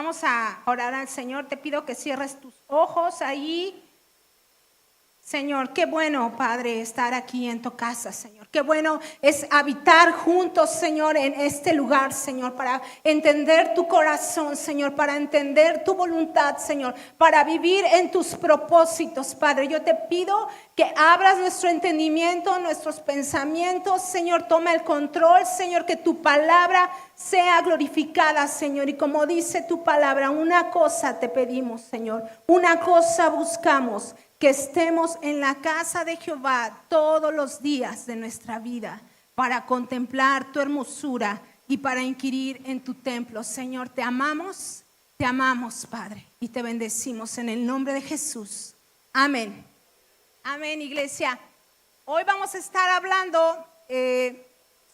Vamos a orar al Señor. Te pido que cierres tus ojos ahí. Señor, qué bueno, Padre, estar aquí en tu casa, Señor. Qué bueno es habitar juntos, Señor, en este lugar, Señor, para entender tu corazón, Señor, para entender tu voluntad, Señor, para vivir en tus propósitos, Padre. Yo te pido que abras nuestro entendimiento, nuestros pensamientos, Señor. Toma el control, Señor, que tu palabra sea glorificada, Señor. Y como dice tu palabra, una cosa te pedimos, Señor, una cosa buscamos: que estemos en la casa de Jehová todos los días de nuestra vida para contemplar tu hermosura y para inquirir en tu templo. Señor, te amamos, Padre, y te bendecimos en el nombre de Jesús. Amén. Amén, iglesia. Hoy vamos a estar hablando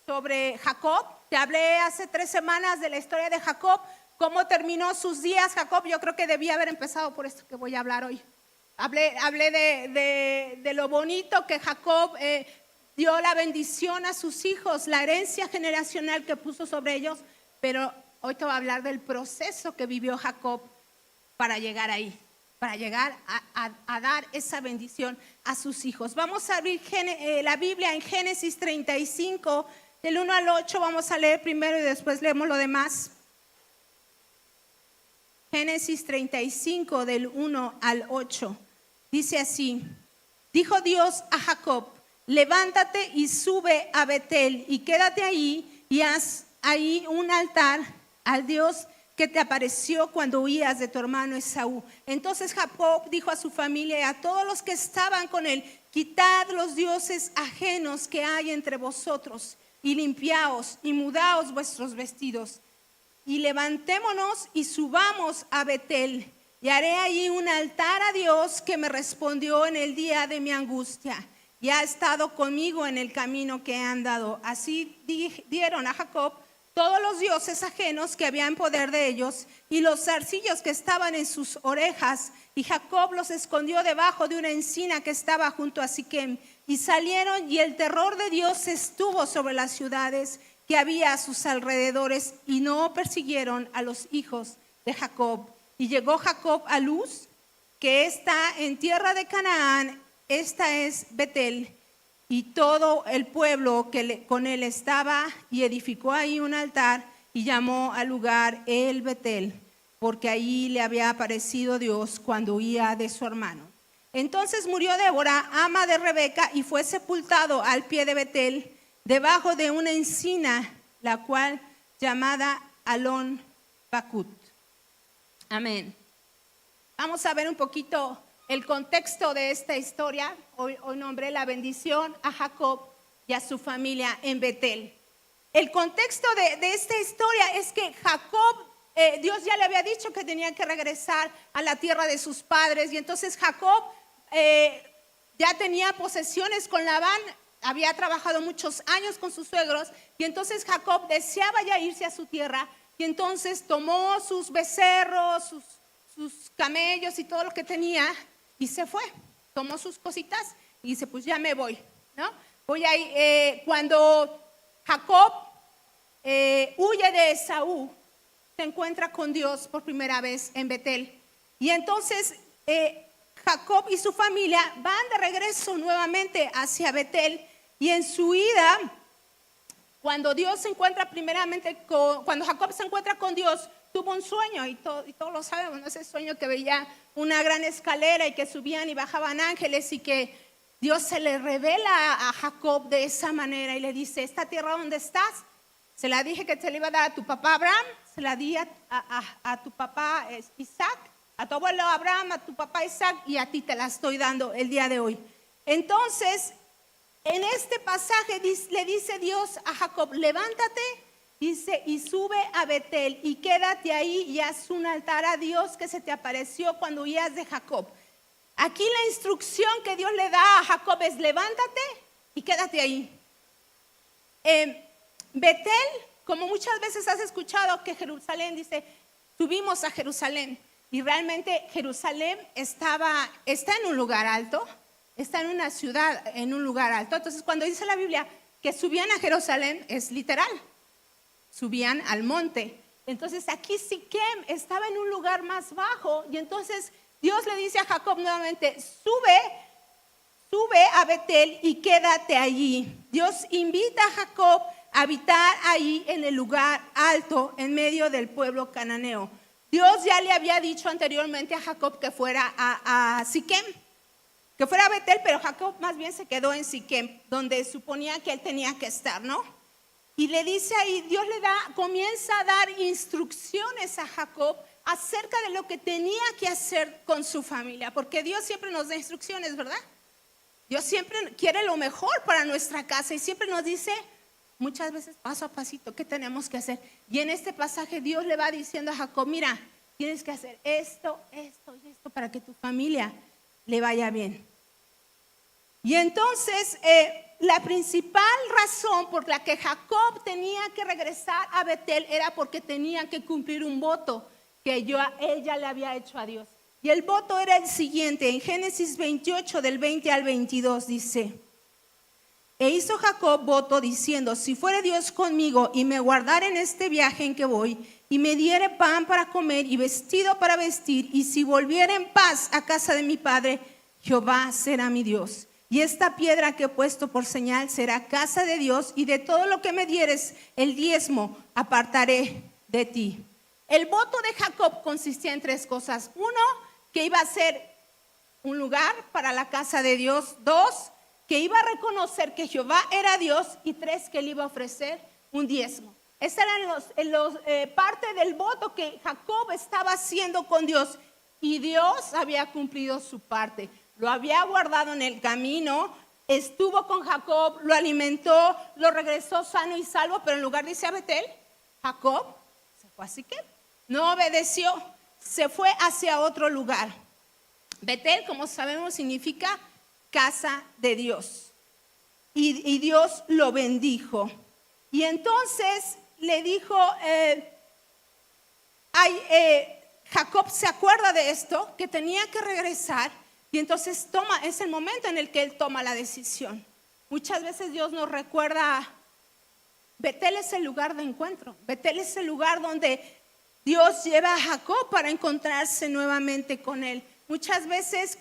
sobre Jacob. Te hablé hace 3 semanas de la historia de Jacob, cómo terminó sus días Jacob. Yo creo que debía haber empezado por esto que voy a hablar hoy. Hablé de lo bonito que Jacob dio la bendición a sus hijos, la herencia generacional que puso sobre ellos, pero hoy te voy a hablar del proceso que vivió Jacob para llegar ahí, para llegar a dar esa bendición a sus hijos. Vamos a abrir la Biblia en Génesis 35, del 1 al 8, vamos a leer primero y después leemos lo demás. Génesis 35, del 1 al 8. Dice así: dijo Dios a Jacob: levántate y sube a Betel y quédate ahí y haz ahí un altar al Dios que te apareció cuando huías de tu hermano Esaú. Entonces Jacob dijo a su familia y a todos los que estaban con él: quitad los dioses ajenos que hay entre vosotros y limpiaos y mudaos vuestros vestidos y levantémonos y subamos a Betel. Y haré allí un altar a Dios que me respondió en el día de mi angustia y ha estado conmigo en el camino que he andado. Así dieron a Jacob todos los dioses ajenos que había en poder de ellos y los zarcillos que estaban en sus orejas. Y Jacob los escondió debajo de una encina que estaba junto a Siquem. Y salieron, y el terror de Dios estuvo sobre las ciudades que había a sus alrededores, y no persiguieron a los hijos de Jacob. Y llegó Jacob a Luz, que está en tierra de Canaán, esta es Betel, y todo el pueblo que con él estaba, y edificó ahí un altar, y llamó al lugar El Betel, porque ahí le había aparecido Dios cuando huía de su hermano. Entonces murió Débora, ama de Rebeca, y fue sepultado al pie de Betel, debajo de una encina, la cual llamada Alon Bakut. Amén. Vamos a ver un poquito el contexto de esta historia. Hoy nombré la bendición a Jacob y a su familia en Betel. El contexto de esta historia es que Jacob, Dios ya le había dicho que tenía que regresar a la tierra de sus padres, y entonces Jacob ya tenía posesiones con Labán. Había trabajado muchos años con sus suegros, y entonces Jacob deseaba ya irse a su tierra. Y entonces tomó sus becerros, sus camellos y todo lo que tenía y se fue. Tomó sus cositas y dice: pues ya me voy, ¿no? Voy ahí. Cuando Jacob huye de Esaú, se encuentra con Dios por primera vez en Betel. Y entonces Jacob y su familia van de regreso nuevamente hacia Betel. Y en su ida, cuando Jacob se encuentra con Dios, tuvo un sueño, y todos lo sabemos, ¿no? Ese sueño que veía una gran escalera y que subían y bajaban ángeles, y que Dios se le revela a Jacob de esa manera y le dice: esta tierra donde estás, se la dije que te la iba a dar a tu papá Abraham, se la di a tu papá Isaac, a tu abuelo Abraham, a tu papá Isaac, y a ti te la estoy dando el día de hoy. Entonces, en este pasaje le dice Dios a Jacob: levántate, dice, y sube a Betel y quédate ahí y haz un altar a Dios que se te apareció cuando huías de Jacob. Aquí la instrucción que Dios le da a Jacob es: levántate y quédate ahí. Betel, como muchas veces has escuchado que Jerusalén dice: subimos a Jerusalén, y realmente Jerusalén está en un lugar alto. Está en una ciudad, en un lugar alto. Entonces, cuando dice la Biblia que subían a Jerusalén, es literal. Subían al monte. Entonces aquí Siquem estaba en un lugar más bajo y entonces Dios le dice a Jacob nuevamente, sube a Betel y quédate allí. Dios invita a Jacob a habitar ahí en el lugar alto en medio del pueblo cananeo. Dios ya le había dicho anteriormente a Jacob que fuera a Siquem, que fuera a Betel, pero Jacob más bien se quedó en Siquem, donde suponía que él tenía que estar, ¿no? Y le dice ahí, Dios comienza a dar instrucciones a Jacob acerca de lo que tenía que hacer con su familia, porque Dios siempre nos da instrucciones, ¿verdad? Dios siempre quiere lo mejor para nuestra casa y siempre nos dice muchas veces paso a pasito qué tenemos que hacer. Y en este pasaje Dios le va diciendo a Jacob, mira, tienes que hacer esto, esto y esto para que tu familia le vaya bien. Y entonces la principal razón por la que Jacob tenía que regresar a Betel era porque tenía que cumplir un voto que él ya le había hecho a Dios. Y el voto era el siguiente, en Génesis 28 del 20 al 22 dice, e hizo Jacob voto diciendo, si fuere Dios conmigo y me guardare en este viaje en que voy, y me diere pan para comer y vestido para vestir, y si volviere en paz a casa de mi padre, Jehová será mi Dios. Y esta piedra que he puesto por señal será casa de Dios, y de todo lo que me dieres el diezmo apartaré de ti. El voto de Jacob consistía en tres cosas. Uno, que iba a ser un lugar para la casa de Dios. Dos, que iba a reconocer que Jehová era Dios. Y tres, que él iba a ofrecer un diezmo. Esa era parte del voto que Jacob estaba haciendo con Dios. Y Dios había cumplido su parte. Lo había guardado en el camino, estuvo con Jacob, lo alimentó, lo regresó sano y salvo, pero en lugar de irse a Betel, Jacob se fue a Siquem. No obedeció, se fue hacia otro lugar. Betel, como sabemos, significa casa de Dios. Y Dios lo bendijo. Y entonces le dijo, Jacob se acuerda de esto, que tenía que regresar. Y entonces es el momento en el que él toma la decisión. Muchas veces Dios nos recuerda, Betel es el lugar de encuentro. Betel es el lugar donde Dios lleva a Jacob para encontrarse nuevamente con él. Muchas veces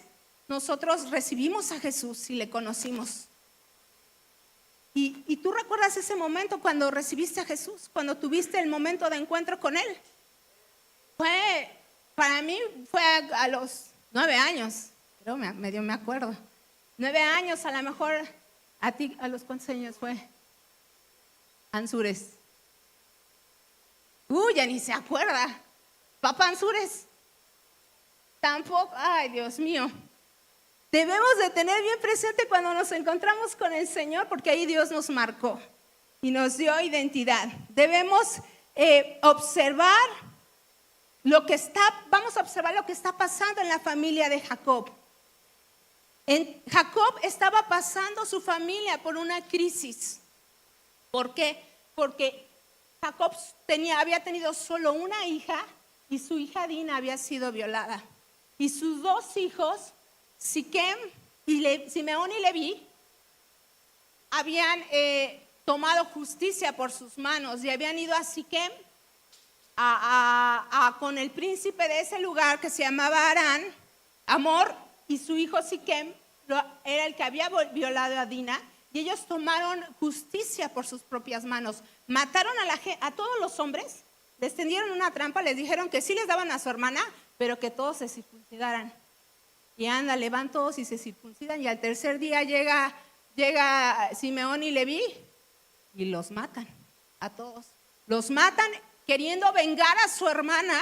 nosotros recibimos a Jesús y le conocimos. ¿Y tú recuerdas ese momento cuando recibiste a Jesús? Cuando tuviste el momento de encuentro con él. Para mí fue a los 9 años. Pero medio me acuerdo. 9 años, a lo mejor. ¿A ti a los cuántos años fue? Ansures. Ya ni se acuerda. Papá Ansures. Tampoco. Ay, Dios mío. Debemos de tener bien presente cuando nos encontramos con el Señor, porque ahí Dios nos marcó y nos dio identidad. Debemos observar vamos a observar lo que está pasando en la familia de Jacob. Jacob estaba pasando su familia por una crisis. ¿Por qué? Porque Jacob había tenido solo una hija y su hija Dina había sido violada. Y sus dos hijos, Simeón y Leví, habían tomado justicia por sus manos y habían ido a Siquem con el príncipe de ese lugar que se llamaba Amor, y su hijo Siquem era el que había violado a Dina, y ellos tomaron justicia por sus propias manos. Mataron a todos los hombres, les tendieron una trampa, les dijeron que sí les daban a su hermana, pero que todos se circuncidaran. Y van todos y se circuncidan, y al tercer día llega Simeón y Leví y los matan a todos. Los matan queriendo vengar a su hermana.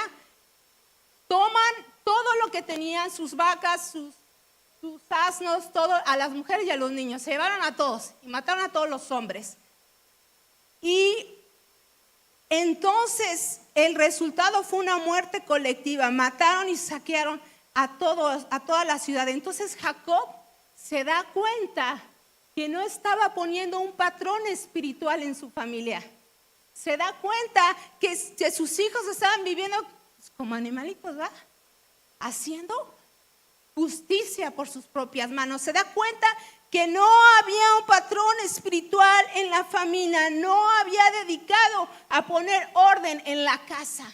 Toman todo lo que tenían, sus vacas, sus asnos, todo, a las mujeres y a los niños. Se llevaron a todos y mataron a todos los hombres. Y entonces el resultado fue una muerte colectiva. Mataron y saquearon a toda la ciudad. Entonces Jacob se da cuenta que no estaba poniendo un patrón espiritual en su familia. Se da cuenta que sus hijos estaban viviendo como animalitos, ¿verdad? Haciendo justicia por sus propias manos. Se da cuenta que no había un patrón espiritual en la familia, no había dedicado a poner orden en la casa.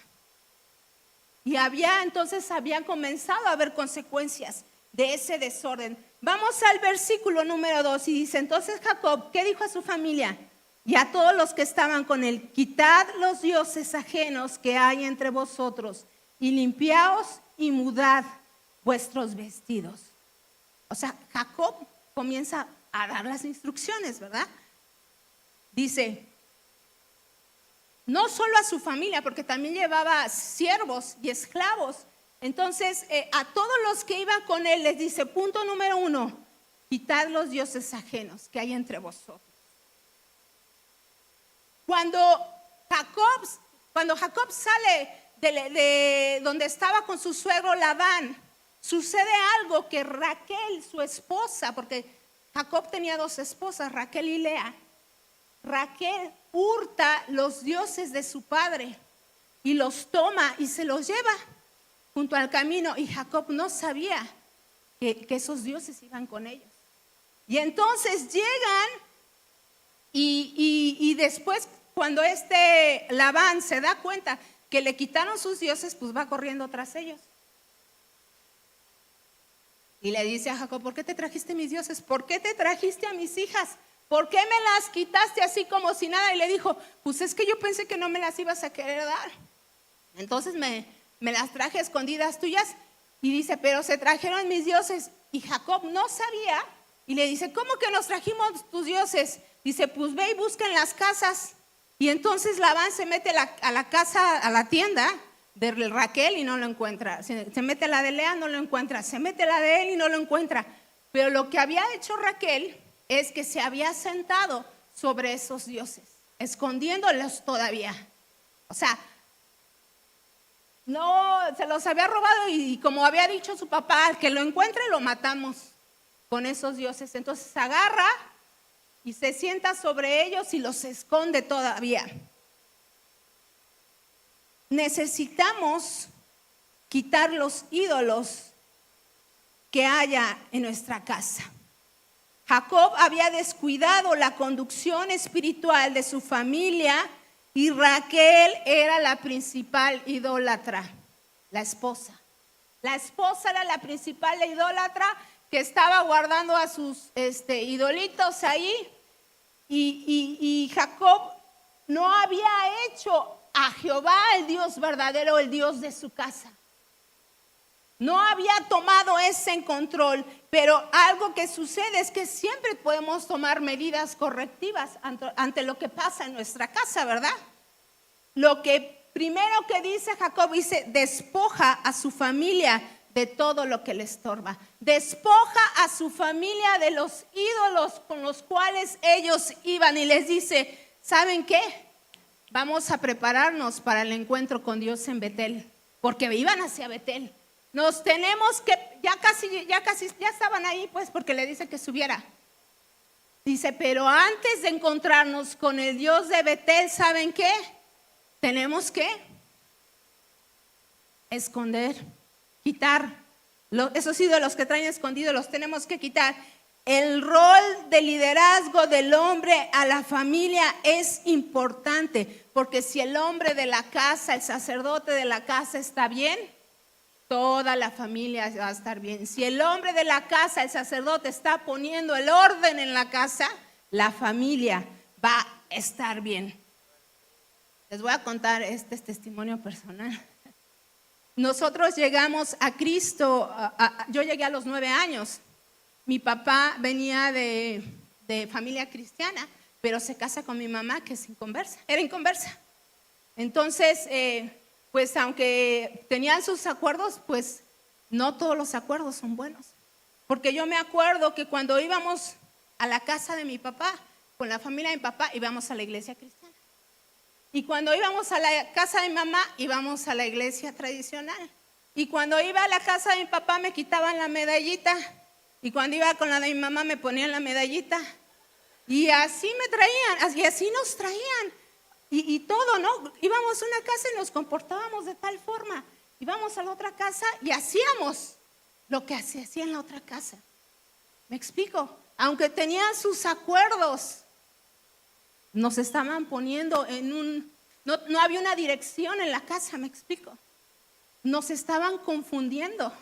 Y entonces había comenzado a haber consecuencias de ese desorden. Vamos al versículo número 2 y dice: entonces Jacob, ¿qué dijo a su familia y a todos los que estaban con él? Quitad los dioses ajenos que hay entre vosotros y limpiaos y mudad vuestros vestidos. O sea, Jacob comienza a dar las instrucciones, ¿verdad? Dice, no solo a su familia, porque también llevaba siervos y esclavos. Entonces, a todos los que iban con él les dice, punto número 1, quitad los dioses ajenos que hay entre vosotros. Cuando Jacob sale de donde estaba con su suegro Labán, sucede algo que Raquel, su esposa, porque Jacob tenía 2 esposas, Raquel y Lea. Raquel hurta los dioses de su padre y los toma y se los lleva junto al camino, y Jacob no sabía que esos dioses iban con ellos. Y entonces llegan y después, cuando Labán se da cuenta que le quitaron sus dioses, pues va corriendo tras ellos. Y le dice a Jacob, ¿por qué te trajiste mis dioses? ¿Por qué te trajiste a mis hijas? ¿Por qué me las quitaste así como si nada? Y le dijo, pues es que yo pensé que no me las ibas a querer dar. Entonces me las traje escondidas tuyas. Y dice, pero se trajeron mis dioses. Y Jacob no sabía. Y le dice, ¿cómo que nos trajimos tus dioses? Dice, pues ve y busca en las casas. Y entonces Labán se mete a la casa, a la tienda de Raquel y no lo encuentra. Se mete a la de Lea, no lo encuentra. Se mete a la de él y no lo encuentra. Pero lo que había hecho Raquel es que se había sentado sobre esos dioses, escondiéndolos todavía. O sea, no, se los había robado, y como había dicho su papá, al que lo encuentre lo matamos con esos dioses. Entonces agarra y se sienta sobre ellos y los esconde todavía. Necesitamos quitar los ídolos que haya en nuestra casa. Jacob había descuidado la conducción espiritual de su familia, y Raquel era la principal idólatra, la esposa. La esposa era la principal idólatra que estaba guardando a sus idolitos ahí, y Jacob no había hecho a Jehová el Dios verdadero, el Dios de su casa. No había tomado ese en control, pero algo que sucede es que siempre podemos tomar medidas correctivas ante lo que pasa en nuestra casa, ¿verdad? Lo que primero que dice Jacob, dice, despoja a su familia de todo lo que le estorba. Despoja a su familia de los ídolos con los cuales ellos iban, y les dice, ¿saben qué? Vamos a prepararnos para el encuentro con Dios en Betel, porque iban hacia Betel. Nos tenemos que, ya estaban ahí, pues, porque le dice que subiera. Dice, pero antes de encontrarnos con el Dios de Betel, ¿saben qué? Tenemos que esconder, quitar esos ídolos que traen escondidos, los tenemos que quitar. El rol de liderazgo del hombre a la familia es importante, porque si el hombre de la casa, el sacerdote de la casa está bien, toda la familia va a estar bien. Si el hombre de la casa, el sacerdote, está poniendo el orden en la casa, la familia va a estar bien. Les voy a contar este testimonio personal. Nosotros llegamos a Cristo, yo llegué a los 9 años. Mi papá venía de familia cristiana, pero se casa con mi mamá, que es inconversa, era inconversa. Entonces, pues aunque tenían sus acuerdos, pues no todos los acuerdos son buenos. Porque yo me acuerdo que cuando íbamos a la casa de mi papá, con la familia de mi papá, íbamos a la iglesia cristiana. Y cuando íbamos a la casa de mi mamá, íbamos a la iglesia tradicional. Y cuando iba a la casa de mi papá, me quitaban la medallita. Y cuando iba con la de mi mamá, me ponían la medallita. Y así me traían, y así nos traían. Y todo, ¿no? Íbamos a una casa y nos comportábamos de tal forma. Íbamos a la otra casa y hacíamos lo que se hacía en la otra casa. ¿Me explico? Aunque tenían sus acuerdos, nos estaban poniendo no había una dirección en la casa, ¿me explico? Nos estaban confundiendo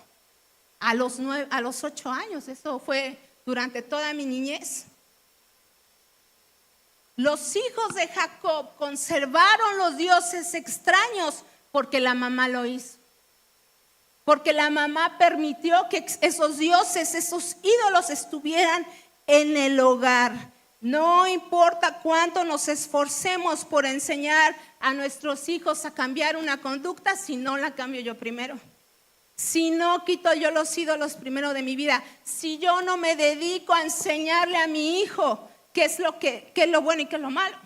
a los 8 años, eso fue durante toda mi niñez. Los hijos de Jacob conservaron los dioses extraños porque la mamá lo hizo. Porque la mamá permitió que esos dioses, esos ídolos estuvieran en el hogar. No importa cuánto nos esforcemos por enseñar a nuestros hijos a cambiar una conducta, si no la cambio yo primero. Si no quito yo los ídolos primero de mi vida, si yo no me dedico a enseñarle a mi hijo qué es lo bueno y qué es lo malo.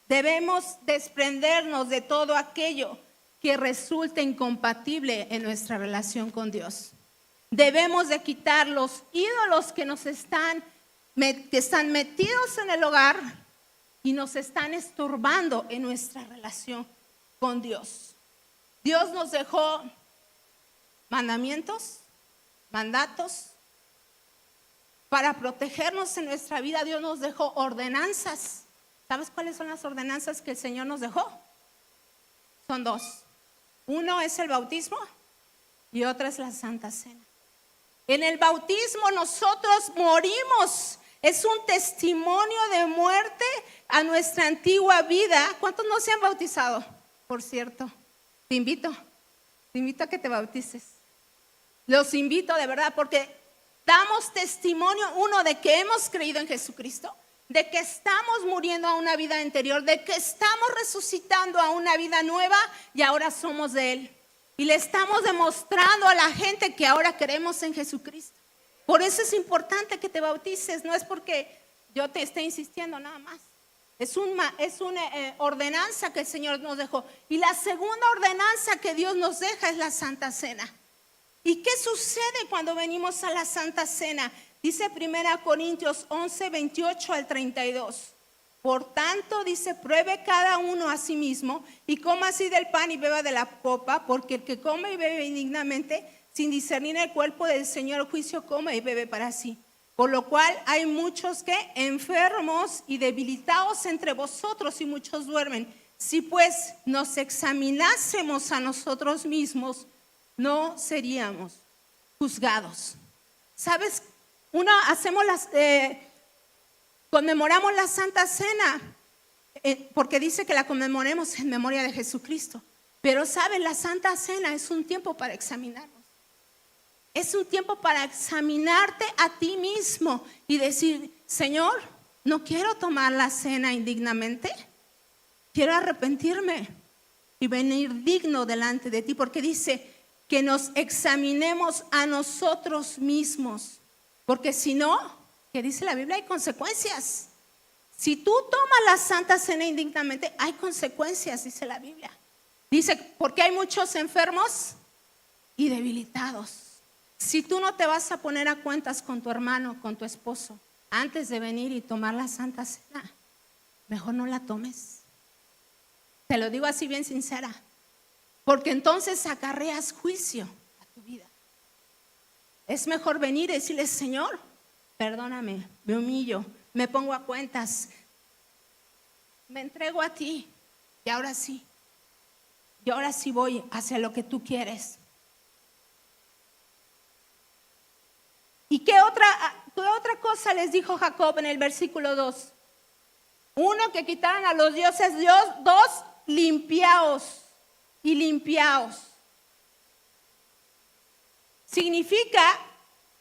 Debemos desprendernos de todo aquello que resulte incompatible en nuestra relación con Dios. Debemos de quitar los ídolos que están metidos en el hogar y nos están estorbando en nuestra relación con Dios. Dios nos dejó mandamientos, mandatos para protegernos en nuestra vida. Dios nos dejó ordenanzas. ¿Sabes cuáles son las ordenanzas que el Señor nos dejó? Son 2. Uno es el bautismo y otra es la Santa Cena. En el bautismo nosotros morimos. Es un testimonio de muerte a nuestra antigua vida. ¿Cuántos no se han bautizado? Por cierto, te invito a que te bautices. Los invito de verdad porque damos testimonio, uno, de que hemos creído en Jesucristo, de que estamos muriendo a una vida anterior, de que estamos resucitando a una vida nueva y ahora somos de Él. Y le estamos demostrando a la gente que ahora creemos en Jesucristo. Por eso es importante que te bautices, no es porque yo te esté insistiendo nada más. Es una ordenanza que el Señor nos dejó. Y la segunda ordenanza que Dios nos deja es la Santa Cena. ¿Y qué sucede cuando venimos a la Santa Cena? Dice 1 Corintios 11, 28 al 32. Por tanto, dice, pruebe cada uno a sí mismo y coma así del pan y beba de la copa, porque el que come y bebe indignamente, sin discernir el cuerpo del Señor, el juicio come y bebe para sí. Por lo cual hay muchos que enfermos y debilitados entre vosotros y muchos duermen. Si pues nos examinásemos a nosotros mismos, no seríamos juzgados. ¿Sabes? Conmemoramos la Santa Cena porque dice que la conmemoremos en memoria de Jesucristo. Pero ¿sabes? La Santa Cena es un tiempo para examinarnos. Es un tiempo para examinarte a ti mismo y decir, Señor, no quiero tomar la cena indignamente. Quiero arrepentirme y venir digno delante de ti, porque dice que nos examinemos a nosotros mismos. Porque si no, ¿qué dice la Biblia? Hay consecuencias. Si tú tomas la Santa Cena indignamente, hay consecuencias, dice la Biblia. Dice, porque hay muchos enfermos y debilitados. Si tú no te vas a poner a cuentas con tu hermano, con tu esposo, antes de venir y tomar la Santa Cena, mejor no la tomes. Te lo digo así bien sincera. Porque entonces acarreas juicio a tu vida. Es mejor venir y decirle, Señor, perdóname, me humillo, me pongo a cuentas, me entrego a ti y ahora sí voy hacia lo que tú quieres. ¿Y qué otra cosa les dijo Jacob en el versículo 2? 1, que quitaran a los dioses. 2, limpiaos y limpiaos. Significa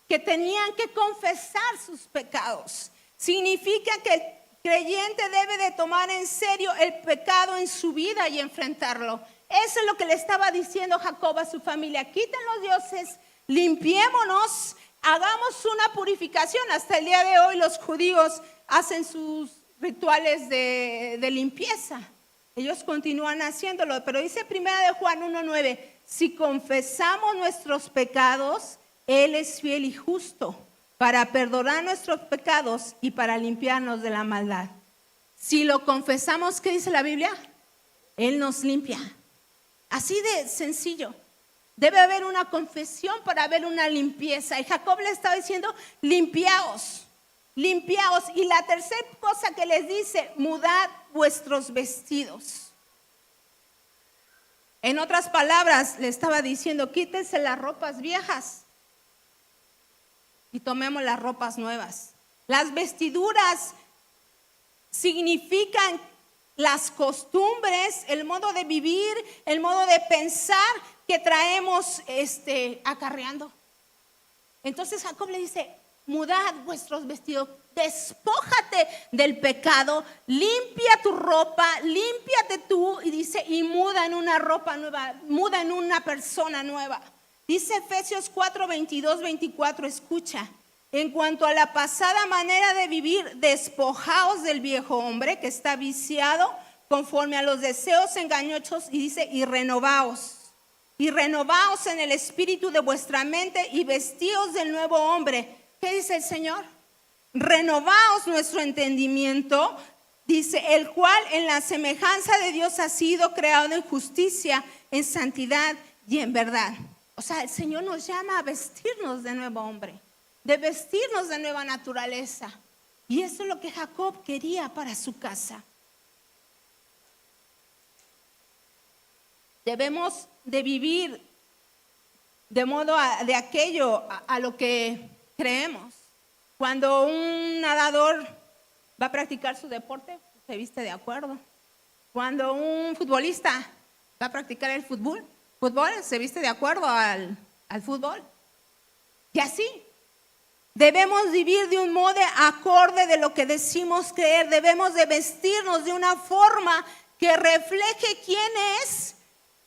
que tenían que confesar sus pecados. Significa que el creyente debe de tomar en serio el pecado en su vida y enfrentarlo. Eso es lo que le estaba diciendo Jacob a su familia. Quiten los dioses, limpiémonos, hagamos una purificación. Hasta el día de hoy los judíos hacen sus rituales de limpieza. Ellos continúan haciéndolo, pero dice 1 Juan 1:9, si confesamos nuestros pecados, Él es fiel y justo para perdonar nuestros pecados y para limpiarnos de la maldad. Si lo confesamos, ¿qué dice la Biblia? Él nos limpia. Así de sencillo. Debe haber una confesión para haber una limpieza. Y Jacob le estaba diciendo, limpiaos, limpiaos. Y la tercera cosa que les dice, mudad vuestros vestidos. En otras palabras, le estaba diciendo, quítense las ropas viejas y tomemos las ropas nuevas. Las vestiduras significan las costumbres, el modo de vivir, el modo de pensar que traemos acarreando. Entonces Jacob le dice, mudad vuestros vestidos, despójate del pecado, limpia tu ropa, límpiate tú, y dice, y muda en una ropa nueva, muda en una persona nueva. Dice Efesios 4, 22, 24, escucha. En cuanto a la pasada manera de vivir, despojaos del viejo hombre que está viciado conforme a los deseos engañosos, y dice, y renovaos en el espíritu de vuestra mente y vestíos del nuevo hombre. ¿Qué dice el Señor? Renovaos nuestro entendimiento, dice, el cual en la semejanza de Dios ha sido creado en justicia, en santidad y en verdad. O sea, el Señor nos llama a vestirnos de nuevo hombre, de vestirnos de nueva naturaleza. Y eso es lo que Jacob quería para su casa. Debemos de vivir de modo de aquello a lo que creemos. Cuando un nadador va a practicar su deporte, se viste de acuerdo. Cuando un futbolista va a practicar el fútbol, se viste de acuerdo al fútbol. Y así, debemos vivir de un modo acorde de lo que decimos creer. Debemos de vestirnos de una forma que refleje quién es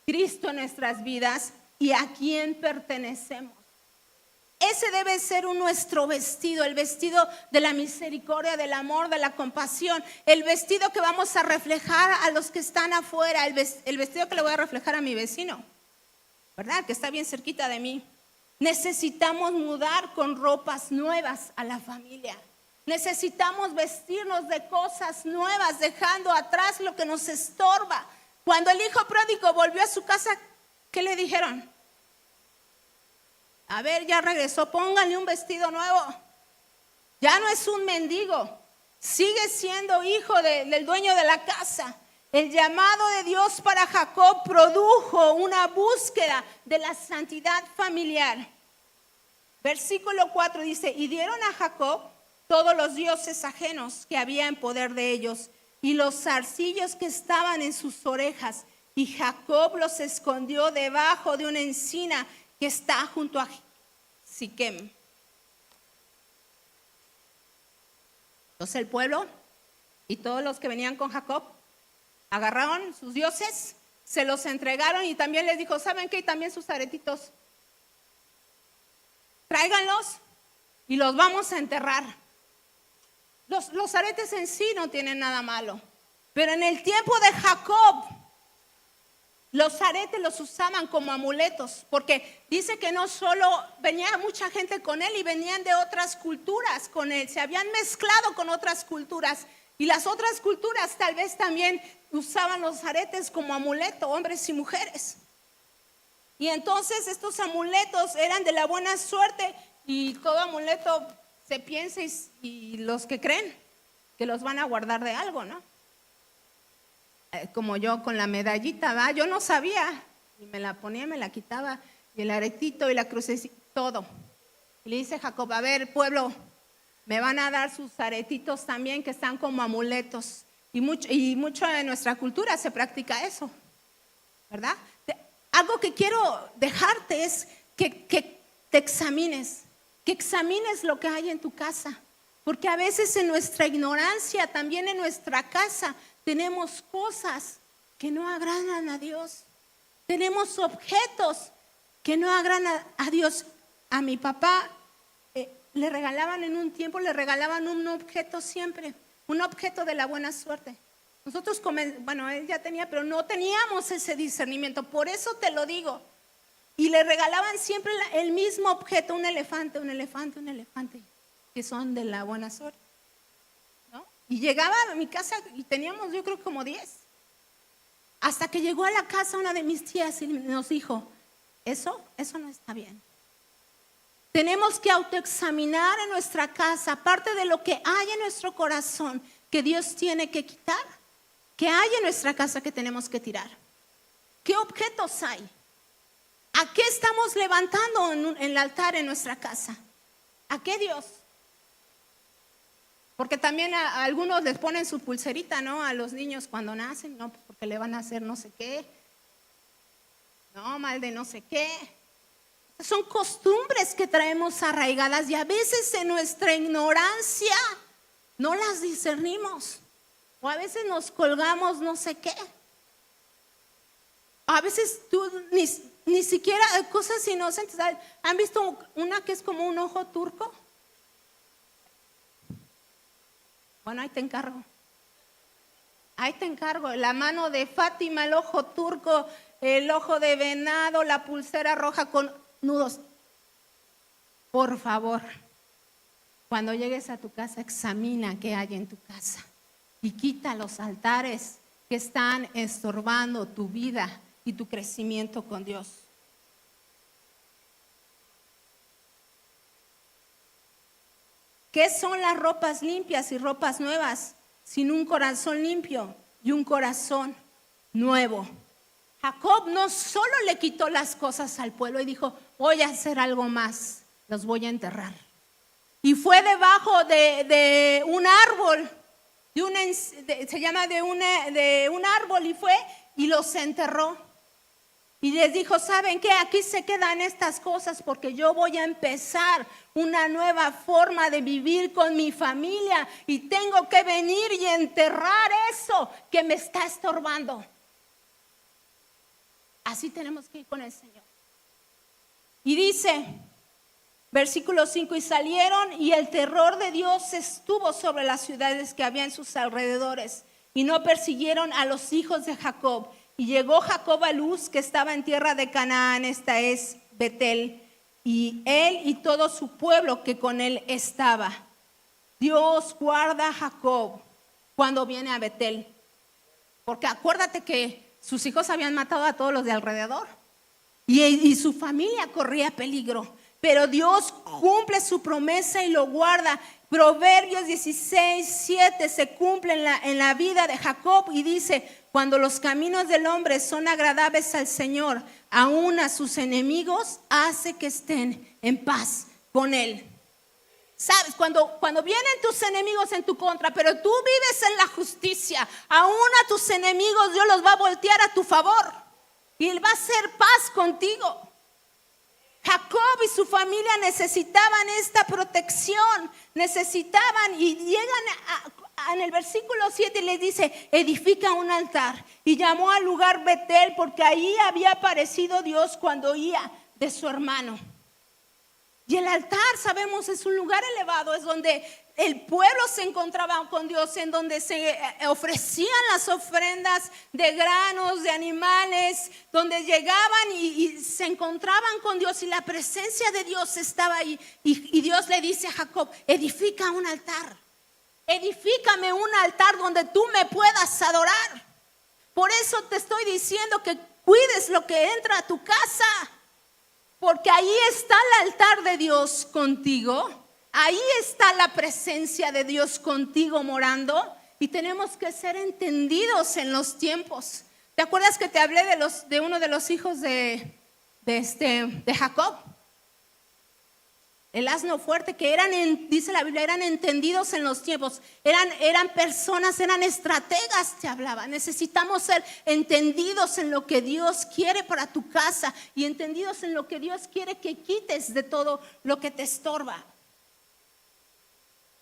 Cristo en nuestras vidas y a quién pertenecemos. Ese debe ser nuestro vestido, el vestido de la misericordia, del amor, de la compasión, el vestido que vamos a reflejar a los que están afuera, el vestido que le voy a reflejar a mi vecino, ¿verdad? Que está bien cerquita de mí. Necesitamos mudar con ropas nuevas a la familia. Necesitamos vestirnos de cosas nuevas, dejando atrás lo que nos estorba. Cuando el hijo pródigo volvió a su casa, ¿qué le dijeron? A ver, ya regresó, pónganle un vestido nuevo. Ya no es un mendigo, sigue siendo hijo del dueño de la casa. El llamado de Dios para Jacob produjo una búsqueda de la santidad familiar. Versículo 4 dice, y dieron a Jacob todos los dioses ajenos que había en poder de ellos, y los zarcillos que estaban en sus orejas, y Jacob los escondió debajo de una encina que está junto a Siquem. Entonces el pueblo y todos los que venían con Jacob agarraron sus dioses, se los entregaron y también les dijo, ¿saben qué? Y también sus aretitos, tráiganlos y los vamos a enterrar. Los aretes en sí no tienen nada malo, pero en el tiempo de Jacob, los aretes los usaban como amuletos, porque dice que no solo venía mucha gente con él y venían de otras culturas con él, se habían mezclado con otras culturas y las otras culturas tal vez también usaban los aretes como amuleto, hombres y mujeres. Y entonces estos amuletos eran de la buena suerte y todo amuleto se piensa y los que creen que los van a guardar de algo, ¿no? Como yo con la medallita, ¿va? Yo no sabía, y me la ponía, me la quitaba, y el aretito y la crucecita, todo. Y le dice Jacob, a ver, pueblo, me van a dar sus aretitos también que están como amuletos. Y mucho de nuestra cultura se practica eso, ¿verdad? Algo que quiero dejarte es que te examines, que examines lo que hay en tu casa. Porque a veces en nuestra ignorancia, también en nuestra casa, tenemos cosas que no agradan a Dios. Tenemos objetos que no agradan a Dios. A mi papá le regalaban en un tiempo, le regalaban un objeto siempre, un objeto de la buena suerte. Nosotros, bueno, él ya tenía, pero no teníamos ese discernimiento, por eso te lo digo. Y le regalaban siempre el mismo objeto, un elefante, que son de la buena suerte, ¿no? Y llegaba a mi casa y teníamos, yo creo, como 10. Hasta que llegó a la casa una de mis tías y nos dijo, Eso no está bien. Tenemos que autoexaminar en nuestra casa, aparte de lo que hay en nuestro corazón, que Dios tiene que quitar, ¿qué hay en nuestra casa que tenemos que tirar? ¿Qué objetos hay? ¿A qué estamos levantando en el altar en nuestra casa? ¿A qué Dios? Porque también a algunos les ponen su pulserita, ¿no? A los niños cuando nacen, ¿no? Porque le van a hacer no sé qué. No, mal de no sé qué. Son costumbres que traemos arraigadas y a veces en nuestra ignorancia no las discernimos. O a veces nos colgamos no sé qué. A veces tú ni siquiera cosas inocentes. ¿Han visto una que es como un ojo turco? Bueno, ahí te encargo. Ahí te encargo. La mano de Fátima, el ojo turco, el ojo de venado, la pulsera roja con nudos. Por favor, cuando llegues a tu casa, examina qué hay en tu casa y quita los altares que están estorbando tu vida y tu crecimiento con Dios. ¿Qué son las ropas limpias y ropas nuevas? Sin un corazón limpio y un corazón nuevo. Jacob no solo le quitó las cosas al pueblo y dijo, voy a hacer algo más, los voy a enterrar. Y fue debajo de un árbol, se llama de un árbol, y fue y los enterró. Y les dijo, ¿saben qué? Aquí se quedan estas cosas porque yo voy a empezar una nueva forma de vivir con mi familia y tengo que venir y enterrar eso que me está estorbando. Así tenemos que ir con el Señor. Y dice, versículo 5, y salieron y el terror de Dios estuvo sobre las ciudades que había en sus alrededores y no persiguieron a los hijos de Jacob. Y llegó Jacob a Luz, que estaba en tierra de Canaán, esta es Betel, y él y todo su pueblo que con él estaba. Dios guarda a Jacob cuando viene a Betel, porque acuérdate que sus hijos habían matado a todos los de alrededor y su familia corría peligro, pero Dios cumple su promesa y lo guarda. Proverbios 16:7 se cumple en la vida de Jacob y dice, cuando los caminos del hombre son agradables al Señor, aún a sus enemigos hace que estén en paz con él. Sabes, cuando vienen tus enemigos en tu contra, pero tú vives en la justicia, aún a tus enemigos Dios los va a voltear a tu favor y él va a hacer paz contigo. Jacob y su familia necesitaban esta protección, y llegan en el versículo 7 y les dice, edifica un altar, y llamó al lugar Betel porque ahí había aparecido Dios cuando oía de su hermano. Y el altar, sabemos, es un lugar elevado, es donde el pueblo se encontraba con Dios, en donde se ofrecían las ofrendas de granos, de animales, donde llegaban y se encontraban con Dios y la presencia de Dios estaba ahí. Y Dios le dice a Jacob, edifica un altar, edifícame un altar donde tú me puedas adorar. Por eso te estoy diciendo que cuides lo que entra a tu casa. Porque ahí está el altar de Dios contigo, ahí está la presencia de Dios contigo morando y tenemos que ser entendidos en los tiempos. ¿Te acuerdas que te hablé de uno de los hijos de Jacob? El asno fuerte, que dice la Biblia, eran entendidos en los tiempos, eran personas, eran estrategas, te hablaba. Necesitamos ser entendidos en lo que Dios quiere para tu casa y entendidos en lo que Dios quiere que quites de todo lo que te estorba.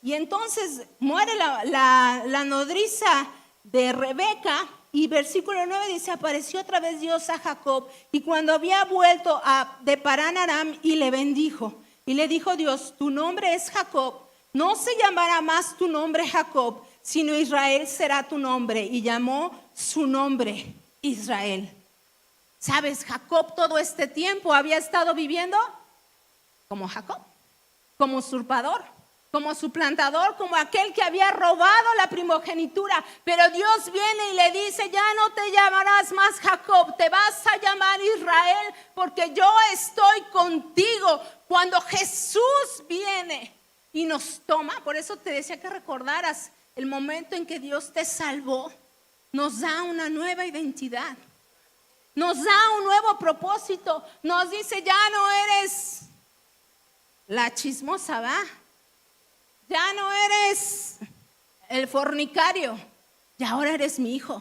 Y entonces muere la nodriza de Rebeca y versículo 9 dice, apareció otra vez Dios a Jacob y cuando había vuelto de Parán Aram y le bendijo. Y le dijo Dios, tu nombre es Jacob, no se llamará más tu nombre Jacob, sino Israel será tu nombre. Y llamó su nombre Israel. ¿Sabes? Jacob todo este tiempo había estado viviendo como Jacob, como usurpador, como suplantador, como aquel que había robado la primogenitura. Pero Dios viene y le dice, ya no te llamarás más Jacob, te vas a llamar Israel, porque yo estoy contigo. Cuando Jesús viene y nos toma, por eso te decía que recordaras el momento en que Dios te salvó, nos da una nueva identidad, nos da un nuevo propósito, nos dice, ya no eres la chismosa, ¿va? Ya no eres el fornicario, y ahora eres mi hijo.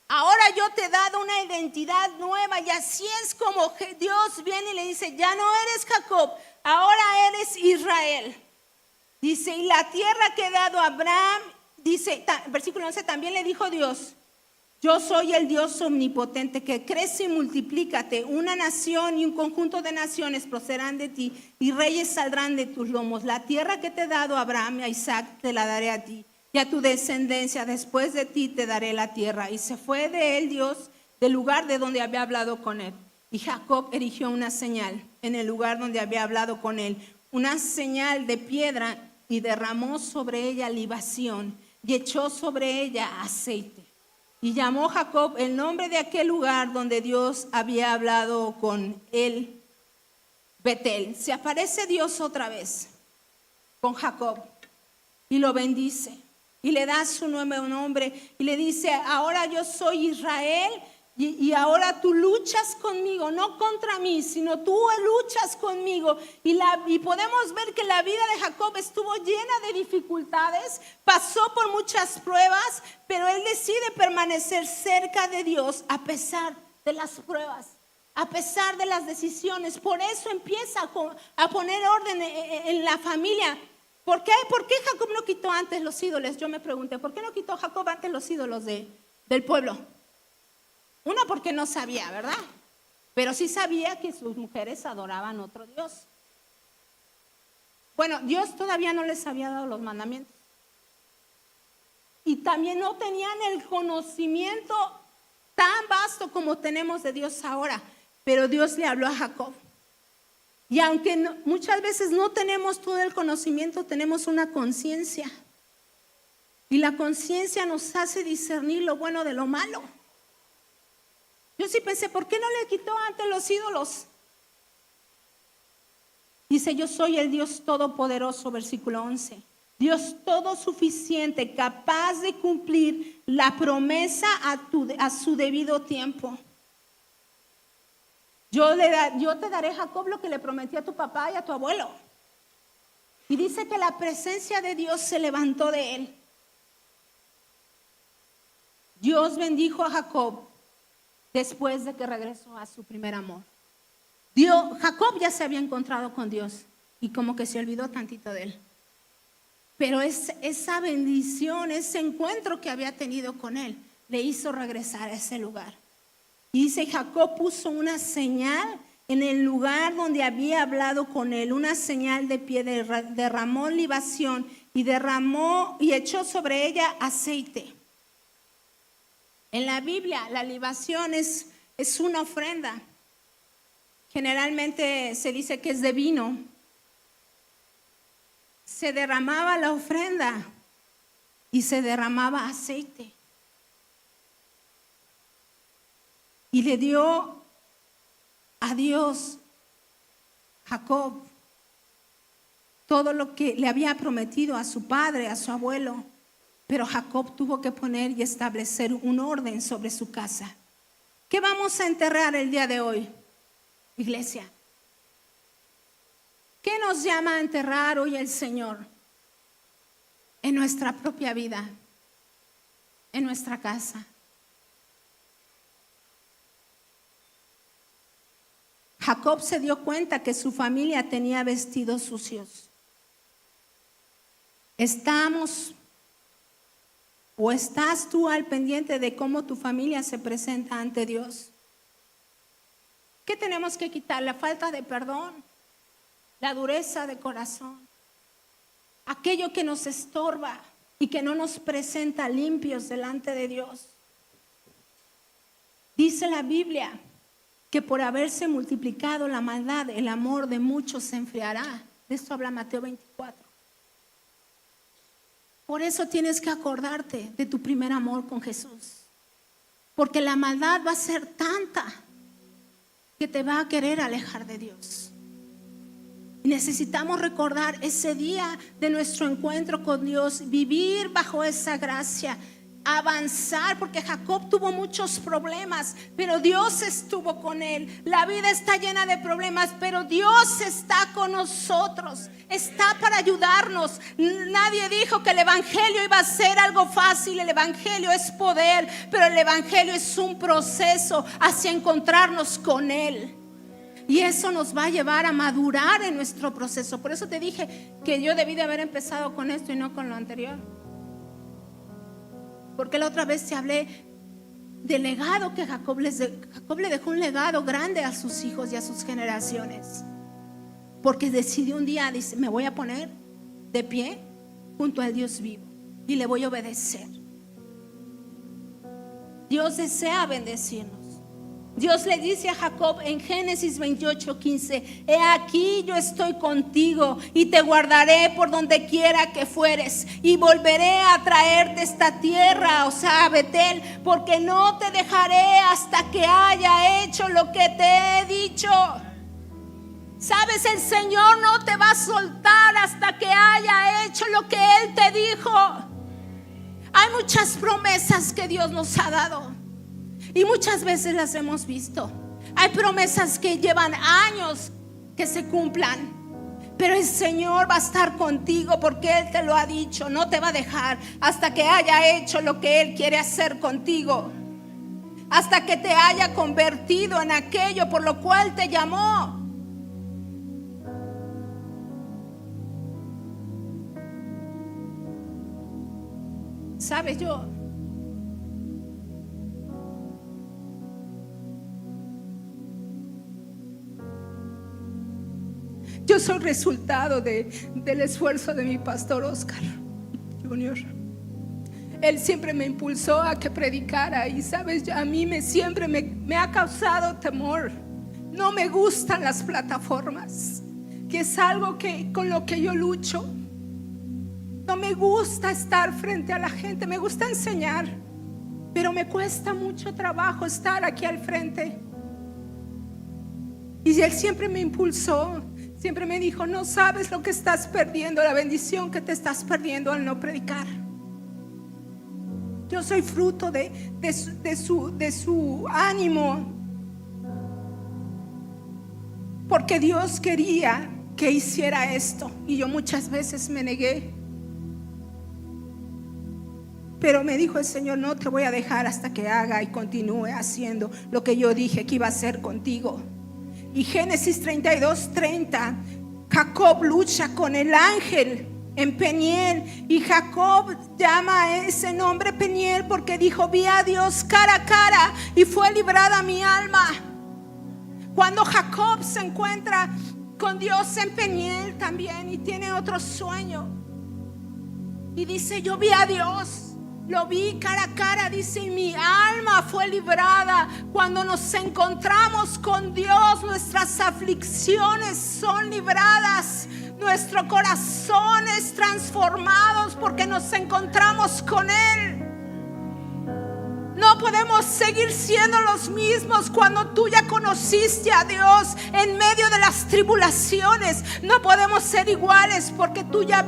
Ahora yo te he dado una identidad nueva, y así es como Dios viene y le dice, ya no eres Jacob, ahora eres Israel. Dice, y la tierra que he dado a Abraham, dice, versículo 11, también le dijo Dios, yo soy el Dios omnipotente que crece y multiplícate. Una nación y un conjunto de naciones procederán de ti y reyes saldrán de tus lomos. La tierra que te he dado a Abraham y a Isaac te la daré a ti y a tu descendencia. Después de ti te daré la tierra. Y se fue de él Dios del lugar de donde había hablado con él. Y Jacob erigió una señal en el lugar donde había hablado con él, una señal de piedra, y derramó sobre ella libación y echó sobre ella aceite. Y llamó Jacob el nombre de aquel lugar donde Dios había hablado con él, Betel. Se aparece Dios otra vez con Jacob y lo bendice y le da su nuevo nombre y le dice, ahora yo soy Israel y ahora tú luchas conmigo, no contra mí, sino tú luchas conmigo. Y podemos ver que la vida de Jacob estuvo llena de dificultades, pasó por muchas pruebas, pero él decide permanecer cerca de Dios a pesar de las pruebas, a pesar de las decisiones. Por eso empieza a poner orden en la familia. ¿Por qué Jacob no quitó antes los ídolos? Yo me pregunté, ¿por qué no quitó Jacob antes los ídolos del pueblo? Una, porque no sabía, ¿verdad? Pero sí sabía que sus mujeres adoraban otro Dios. Bueno, Dios todavía no les había dado los mandamientos. Y también no tenían el conocimiento tan vasto como tenemos de Dios ahora. Pero Dios le habló a Jacob. Y aunque muchas veces no tenemos todo el conocimiento, tenemos una conciencia. Y la conciencia nos hace discernir lo bueno de lo malo. Yo sí pensé, ¿por qué no le quitó antes los ídolos? Dice, yo soy el Dios todopoderoso, versículo 11. Dios todo suficiente, capaz de cumplir la promesa a su debido tiempo. Yo te daré, Jacob, lo que le prometí a tu papá y a tu abuelo. Y dice que la presencia de Dios se levantó de él. Dios bendijo a Jacob después de que regresó a su primer amor. Jacob ya se había encontrado con Dios y como que se olvidó tantito de él. Pero esa bendición, ese encuentro que había tenido con él, le hizo regresar a ese lugar. Y dice, Jacob puso una señal en el lugar donde había hablado con él, una señal de piedra, derramó libación y echó sobre ella aceite. En la Biblia, la libación es una ofrenda. Generalmente se dice que es de vino. Se derramaba la ofrenda y se derramaba aceite. Y le dio a Dios, Jacob, todo lo que le había prometido a su padre, a su abuelo. Pero Jacob tuvo que poner y establecer un orden sobre su casa. ¿Qué vamos a enterrar el día de hoy, iglesia? ¿Qué nos llama a enterrar hoy el Señor? En nuestra propia vida, en nuestra casa. Jacob se dio cuenta que su familia tenía vestidos sucios. ¿Estás tú al pendiente de cómo tu familia se presenta ante Dios? ¿Qué tenemos que quitar? La falta de perdón, la dureza de corazón, aquello que nos estorba y que no nos presenta limpios delante de Dios. Dice la Biblia que por haberse multiplicado la maldad, el amor de muchos se enfriará. De esto habla Mateo 24. Por eso tienes que acordarte de tu primer amor con Jesús. Porque la maldad va a ser tanta que te va a querer alejar de Dios. Y necesitamos recordar ese día de nuestro encuentro con Dios, vivir bajo esa gracia, avanzar, porque Jacob tuvo muchos problemas, pero Dios estuvo con él. La vida está llena de problemas, pero Dios está con nosotros, está para ayudarnos. Nadie dijo que el evangelio iba a ser algo fácil. El evangelio es poder, pero el evangelio es un proceso hacia encontrarnos con él. Y eso nos va a llevar a madurar en nuestro proceso. Por eso te dije que yo debí de haber empezado con esto y no con lo anterior. Porque la otra vez te hablé del legado que Jacob le dejó, un legado grande a sus hijos y a sus generaciones. Porque decidió un día, dice, me voy a poner de pie junto al Dios vivo y le voy a obedecer. Dios desea bendecirnos. Dios le dice a Jacob en Génesis 28:15: he aquí yo estoy contigo y te guardaré por donde quiera que fueres, y volveré a traerte esta tierra, o sea, a Betel, porque no te dejaré hasta que haya hecho lo que te he dicho. Sabes, el Señor no te va a soltar hasta que haya hecho lo que Él te dijo. Hay muchas promesas que Dios nos ha dado y muchas veces las hemos visto. Hay promesas que llevan años que se cumplan, pero el Señor va a estar contigo porque Él te lo ha dicho. No te va a dejar hasta que haya hecho lo que Él quiere hacer contigo, hasta que te haya convertido en aquello por lo cual te llamó. Sabes, yo soy resultado del esfuerzo de mi pastor Oscar Jr. Él siempre me impulsó a que predicara, y sabes, a mí siempre me ha causado temor. No me gustan las plataformas, que es algo con lo que yo lucho. No me gusta estar frente a la gente, me gusta enseñar, pero me cuesta mucho trabajo estar aquí al frente. Y Él siempre me impulsó, siempre me dijo: no sabes lo que estás perdiendo, la bendición que te estás perdiendo al no predicar. Yo soy fruto de su ánimo, porque Dios quería que hiciera esto, y yo muchas veces me negué. Pero me dijo el Señor: no te voy a dejar hasta que haga y continúe haciendo lo que yo dije que iba a hacer contigo. Y Génesis 32:30, Jacob lucha con el ángel en Peniel, y Jacob llama a ese nombre Peniel porque dijo: vi a Dios cara a cara y fue librada mi alma. Cuando Jacob se encuentra con Dios en Peniel también, y tiene otro sueño, y dice: yo vi a Dios, lo vi cara a cara, dice, y mi alma fue librada. Cuando nos encontramos con Dios, nuestras aflicciones son libradas, nuestro corazón es transformado porque nos encontramos con Él. No podemos seguir siendo los mismos cuando tú ya conociste a Dios en medio de las tribulaciones. No podemos ser iguales porque tú ya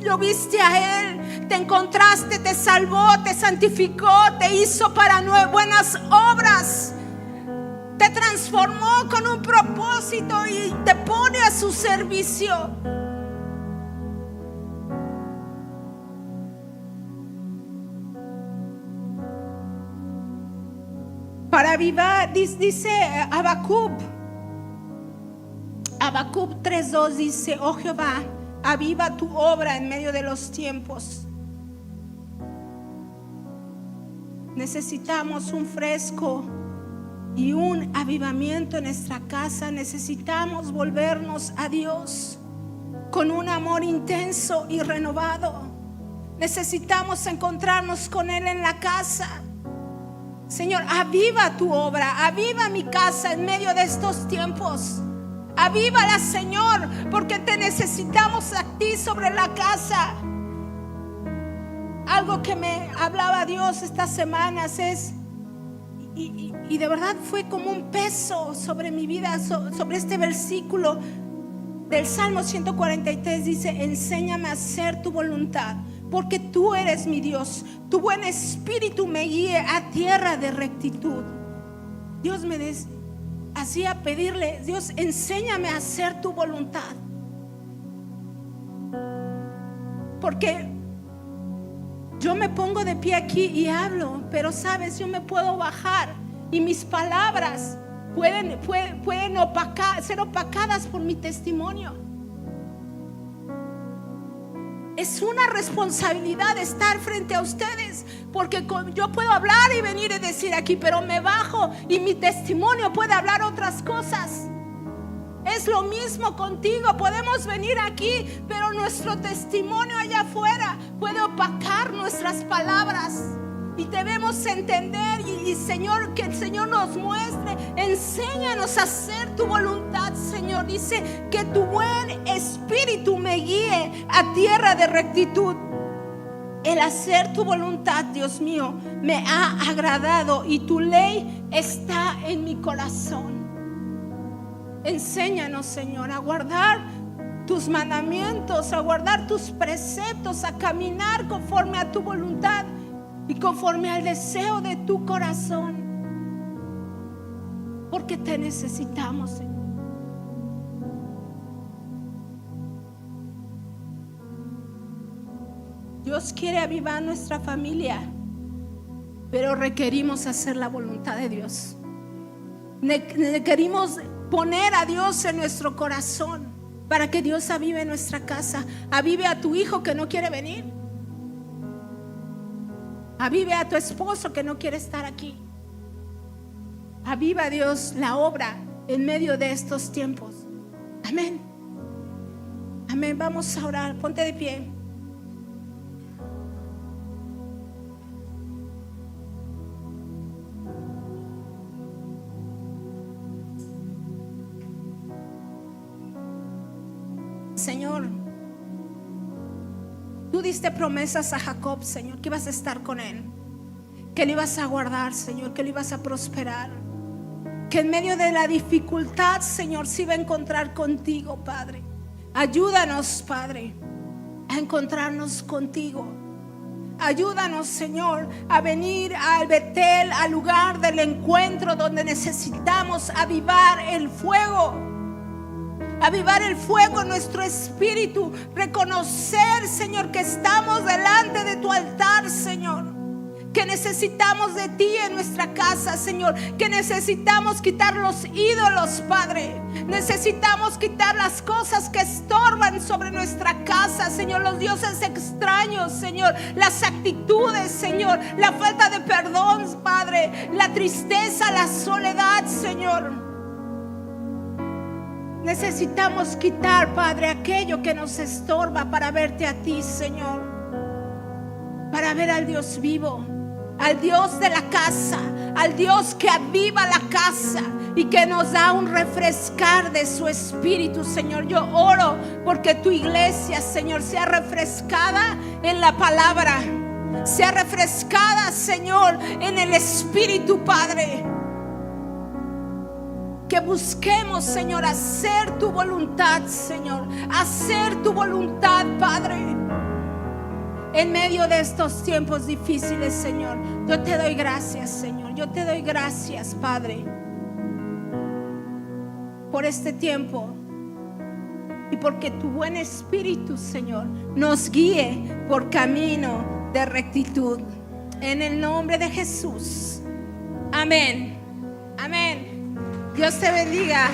lo viste a Él. Te encontraste, te salvó, te santificó, te hizo para buenas obras. Te transformó con un propósito y te pone a su servicio. Para avivar, dice Habacuc 3:2, dice: oh Jehová, aviva tu obra en medio de los tiempos. Necesitamos un fresco y un avivamiento en nuestra casa. Necesitamos volvernos a Dios con un amor intenso y renovado. Necesitamos encontrarnos con Él en la casa. Señor, aviva tu obra, aviva mi casa en medio de estos tiempos. Avívala, Señor, porque te necesitamos a ti sobre la casa. algo que me hablaba Dios estas semanas es, y de verdad fue como un peso sobre mi vida, sobre este versículo del Salmo 143. Dice: enséñame a hacer tu voluntad, porque tú eres mi Dios. Tu buen espíritu me guíe a tierra de rectitud. Dios me hacía pedirle: Dios, enséñame a hacer tu voluntad. Porque yo me pongo de pie aquí y hablo, pero sabes, yo me puedo bajar y mis palabras pueden ser opacadas por mi testimonio. Es una responsabilidad estar frente a ustedes, porque yo puedo hablar y venir y decir aquí, pero me bajo y mi testimonio puede hablar otras cosas. Es lo mismo contigo. Podemos venir aquí, pero nuestro testimonio allá afuera puede opacar nuestras palabras. Y debemos entender y Señor, que el Señor nos muestre. Enséñanos a hacer tu voluntad, Señor. Dice que tu buen espíritu me guíe a tierra de rectitud. El hacer tu voluntad, Dios mío, me ha agradado y tu ley está en mi corazón. Enséñanos, Señor, a guardar tus mandamientos, a guardar tus preceptos, a caminar conforme a tu voluntad y conforme al deseo de tu corazón, porque te necesitamos, Señor. Dios quiere avivar nuestra familia, pero requerimos hacer la voluntad de Dios. Requerimos poner a Dios en nuestro corazón para que Dios avive nuestra casa. Avive a tu hijo que no quiere venir. Avive a tu esposo que no quiere estar aquí. Aviva, Dios, la obra en medio de estos tiempos. Amén. Amén. Vamos a orar. Ponte de pie. Señor, tú diste promesas a Jacob, Señor, que ibas a estar con él, que le ibas a guardar, Señor, que le ibas a prosperar, que en medio de la dificultad, Señor, se iba a encontrar contigo, Padre. Ayúdanos, Padre, a encontrarnos contigo. Ayúdanos, Señor, a venir al Betel, al lugar del encuentro donde necesitamos avivar el fuego. Avivar el fuego en nuestro espíritu. Reconocer, Señor, que estamos delante de tu altar, Señor. Que necesitamos de ti en nuestra casa, Señor. Que necesitamos quitar los ídolos, Padre. Necesitamos quitar las cosas que estorban sobre nuestra casa, Señor. Los dioses extraños, Señor. Las actitudes, Señor. La falta de perdón, Padre. La tristeza, la soledad, Señor. Necesitamos quitar, Padre, aquello que nos estorba para verte a ti, Señor. Para ver al Dios vivo, al Dios de la casa, al Dios que aviva la casa y que nos da un refrescar de su espíritu, Señor. Yo oro porque tu iglesia, Señor, sea refrescada en la palabra, sea refrescada, Señor, en el espíritu, Padre. Que busquemos, Señor, hacer tu voluntad, Señor. Hacer tu voluntad, Padre. En medio de estos tiempos difíciles, Señor, yo te doy gracias, Señor. Yo te doy gracias, Padre, por este tiempo. Y porque tu buen espíritu, Señor, nos guíe por camino de rectitud. En el nombre de Jesús. Amén. Amén. Dios te bendiga.